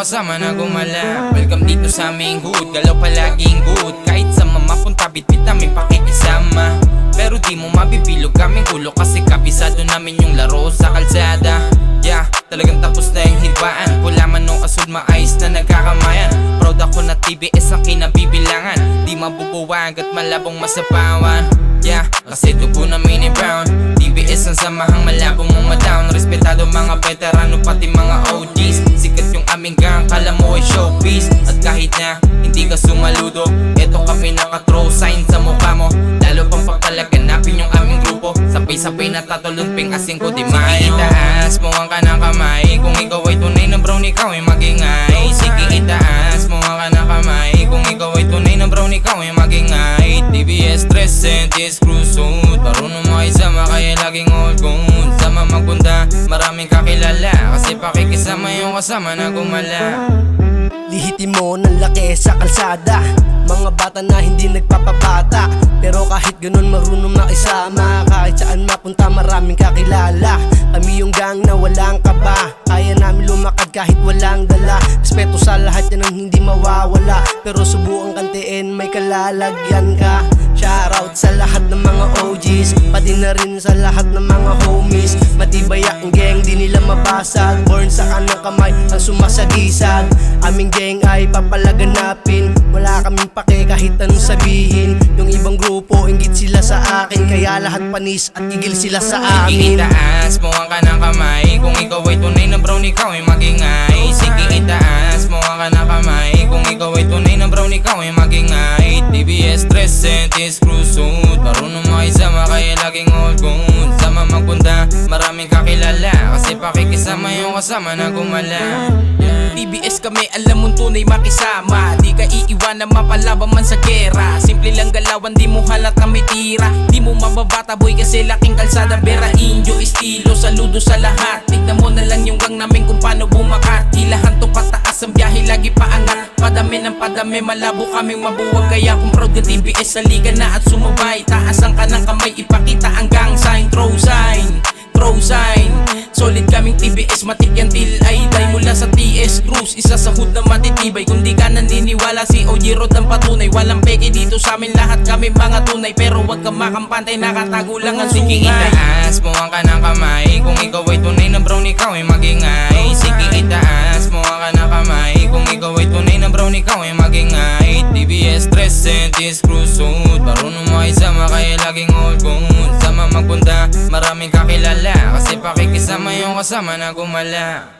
yung kasama na gumala. Welcome dito sa aming hood, galaw palaging good. Kahit sa mamapunta bitbit namin pakikisama. Pero di mo mabibilog kaming gulo kasi kabisado namin yung laro sa kalsada. Yeah, talagang tapos na yung hibaan. Wala man nung asod maayos na nagkakamayan. Proud ako na TBS ang kinabibilangan. Di mabubuwag at malabong masapawan. Yeah, kasi dugo na mini brown. TBS ang samahang malabong mong madown. Respetado mga veterano pati mga OGs. Sikat yung aming gang, kala mo ay showbiz. At kahit na hindi ka sumaludo, eto kami naka-throw sign sa mukha mo. Lalo pang pagkalaganapin yung aming grupo. Sabay-sabay na tatulumping asing ko di may. Itaas mo ang kanang kamay. Kung ikaw ay tunay na brown, ikaw ay magingay. Sige itaas mo ang kanang kamay. Kung ikaw ay tunay na brown, ikaw ay magingay. TBS 3 cruise suit. Marunong makisama kaya laging all good. Sama magpunta, maraming kakilala. Kasi pakikisama yung kasama na gumala. Lihitin mo ng laki sa kalsada. Mga bata na hindi nagpapabata. Pero kahit ganun marunong makisama. Kahit saan mapunta maraming kakilala. Kami yung gang na walang kaba. Kaya namin lumakad kahit walang dala. Respeto sa lahat yan ang hindi mawawala. Pero subukan kantiin may kalalagyan ka. Shoutout sa lahat ng mga OGs, pati na rin sa lahat ng mga homies. Matibay ang gang, di nila mabasag. Born sa kanang kamay ang sumasagisag. Aming gang ay papalaganapin. Wala kaming pake kahit anong sabihin. Yung ibang grupo, inggit sila sa akin. Kaya lahat panis at igil sila sa amin. Sige itaas mo ang kanang kamay. Kung ikaw ay tunay na brown, ikaw ay magingay. Sige itaas mo ang kanang kamay. Kung ikaw ay tunay na brown, ikaw ay magingay. TBS 3 cruise suit. Marunong makisama kaya laging all good. Sama magpunta, maraming kakilala. Kasi pakikisama yung kasama na gumala. TBS kami, alam mong tunay makisama. Di ka iiwanan mapalaban man sa gera. Simple lang galawan, di mo halata may tira. Di mo mababata boy kasi laking kalsada. Vera inyo, estilo, saludo sa lahat. Tignan mo na lang yung gang namin kung paano bumakat. Hilahan to pataas, ang biyahe lagi paangat. Padami ng padami, malabo kaming mabuwag. Kaya kung proud ka TBS sa liga na at sumabay. Taas ang kanang kamay, ipakita ang gang sign. Throw sign, throw sign. Solid kaming TBS, matik yan till ay die. Mula sa TS Cruise, isa sa hood na matitibay. Kung di ka naniniwala, si OG Road ang patunay. Walang peke dito sa amin, lahat kami mga tunay. Pero wag kang makampantay, nakatago lang ang sungay. Sige itaas mo ang kanang kamay. Kung ikaw ay tunay na brown, ikaw ay magingay. Sige itaas mo ang kanang kamay. Kung ikaw ay tunay na brown, ikaw ay magingay. TBS 3 cruise suit. Marunong makisama kaya laging all good. Sama magpunta, maraming kakilala. Kasi pakikisama yung kasama na gumala.